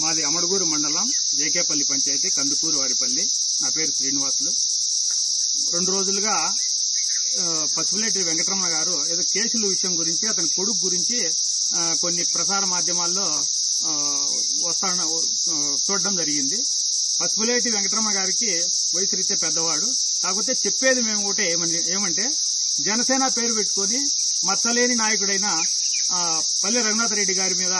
మాది అమడుగూరు మండలం జేకేపల్లి పంచాయతీ కందుకూరు వారిపల్లి. నా పేరు శ్రీనివాసులు. 2 రోజులుగా పసుపులేటి వెంకటరమణ గారు ఏదో కేసుల విషయం గురించి, అతని కొడుకు గురించి కొన్ని ప్రసార మాధ్యమాల్లో చూడడం జరిగింది. పసుపులేటి వెంకటరమణ గారికి వయసు రీత్యా పెద్దవాడు. కాకపోతే చెప్పేది మేము ఒకటే ఏమంటే జనసేన పేరు పెట్టుకుని మచ్చలేని నాయకుడైన పల్లె రఘునాథరెడ్డి గారి మీద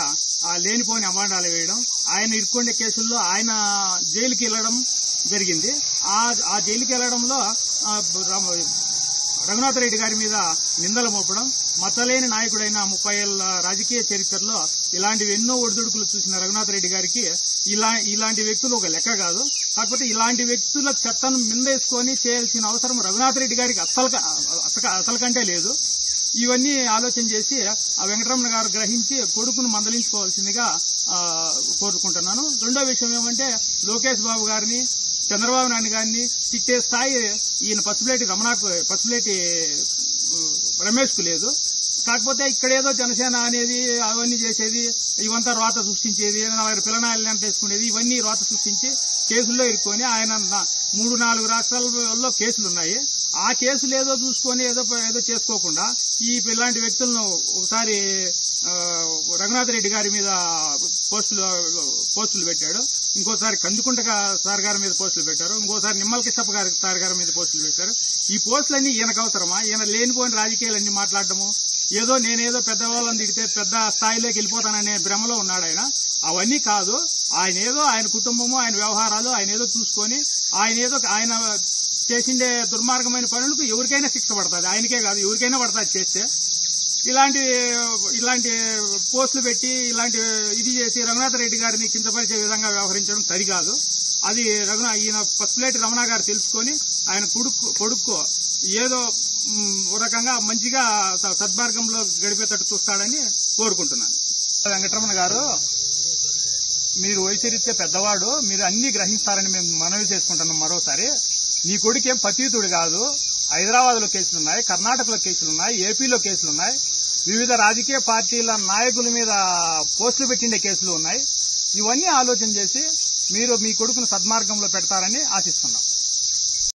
లేనిపోని అమాండాలు వేయడం, ఆయన ఇరుక్కొండే కేసుల్లో ఆయన జైలుకి వెళ్లడం జరిగింది. ఆ జైలుకి వెళ్లడంలో రఘునాథరెడ్డి గారి మీద నిందలు మోపడం, మచ్చలేని నాయకుడైన 30 ఏళ్ల రాజకీయ చరిత్రలో ఇలాంటివి ఎన్నో ఒడిదుడుకులు చూసిన రఘునాథరెడ్డి గారికి ఇలాంటి వ్యక్తులు ఒక లెక్క కాదు. కాకపోతే ఇలాంటి వ్యక్తుల చెత్తను మిందేసుకొని చేయాల్సిన అవసరం రఘునాథరెడ్డి గారికి అసలు కంటే లేదు. ఇవన్నీ ఆలోచన చేసి ఆ వెంకటరమణ గారు గ్రహించి కొడుకును మందలించుకోవాల్సిందిగా కోరుకుంటున్నాను. రెండో విషయం ఏమంటే లోకేష్ బాబు గారిని, చంద్రబాబు నాయుడు గారిని తిట్టే స్థాయి ఈయన పసుపులేటి రమేష్ కు లేదు. కాకపోతే ఇక్కడేదో జనసేన అనేది అవన్నీ చేసేది, ఇవంతా రోత సృష్టించేది, పిల్లనాయల్ని అంటేసుకునేది, ఇవన్నీ రోత సృష్టించి కేసుల్లో ఇరుక్కొని ఆయన 3-4 రాష్ట్రాలలో కేసులున్నాయి. ఆ కేసులు ఏదో చూసుకొని ఏదో చేసుకోకుండా ఇలాంటి వ్యక్తులను ఒకసారి రఘునాథరెడ్డి గారి మీద పోస్టులు పెట్టాడు, ఇంకోసారి కందుకుంట సార్ గారి మీద పోస్టులు పెట్టారు, ఇంకోసారి నిమ్మల కిష్టప్ప సార్ గారి మీద పోస్టులు పెట్టారు. ఈ పోస్టులన్నీ ఈయనకు అవసరమా? ఈయన లేనిపోయిన రాజకీయాలన్నీ మాట్లాడటము, నేనేదో పెద్దవాళ్ళని తిడితే పెద్ద స్థాయిలోకి వెళ్ళిపోతాననే భ్రమలో ఉన్నాడు ఆయన. అవన్నీ కాదు. ఆయన కుటుంబము, ఆయన వ్యవహారాలు ఆయన ఏదో చూసుకొని ఆయన చేసిండే దుర్మార్గమైన పనులకు ఎవరికైనా శిక్ష పడుతుంది. ఆయనకే కాదు, ఎవరికైనా పడుతుంది చేస్తే. ఇలాంటి పోస్టులు పెట్టి ఇది చేసి రఘునాథరెడ్డి గారిని కించపరిచే విధంగా వ్యవహరించడం సరికాదు. అది ఈయన పసుపులేటి రమణ గారు తెలుసుకొని ఆయన కొడుకు ఏదో రకంగా మంచిగా సద్మార్గంలో గడిపేటట్టు చూస్తాడని కోరుకుంటున్నాను. వెంకటరమణ గారు, మీరు వయసురీత్యా పెద్దవాడు, మీరు అన్ని గ్రహిస్తారని మేము మనవి చేసుకుంటున్నాం. మరోసారి నీ కొడుకేం పతీతుడు కాదు. హైదరాబాద్ లో కేసులున్నాయి, కర్ణాటకలో కేసులున్నాయి, ఏపీలో కేసులున్నాయి, వివిధ రాజకీయ పార్టీల నాయకుల మీద పోస్టులు పెట్టిండే కేసులు ఉన్నాయి. ఇవన్నీ ఆలోచన చేసి మీరు మీ కొడుకును సద్మార్గంలో పెడతారని ఆశిస్తున్నాం.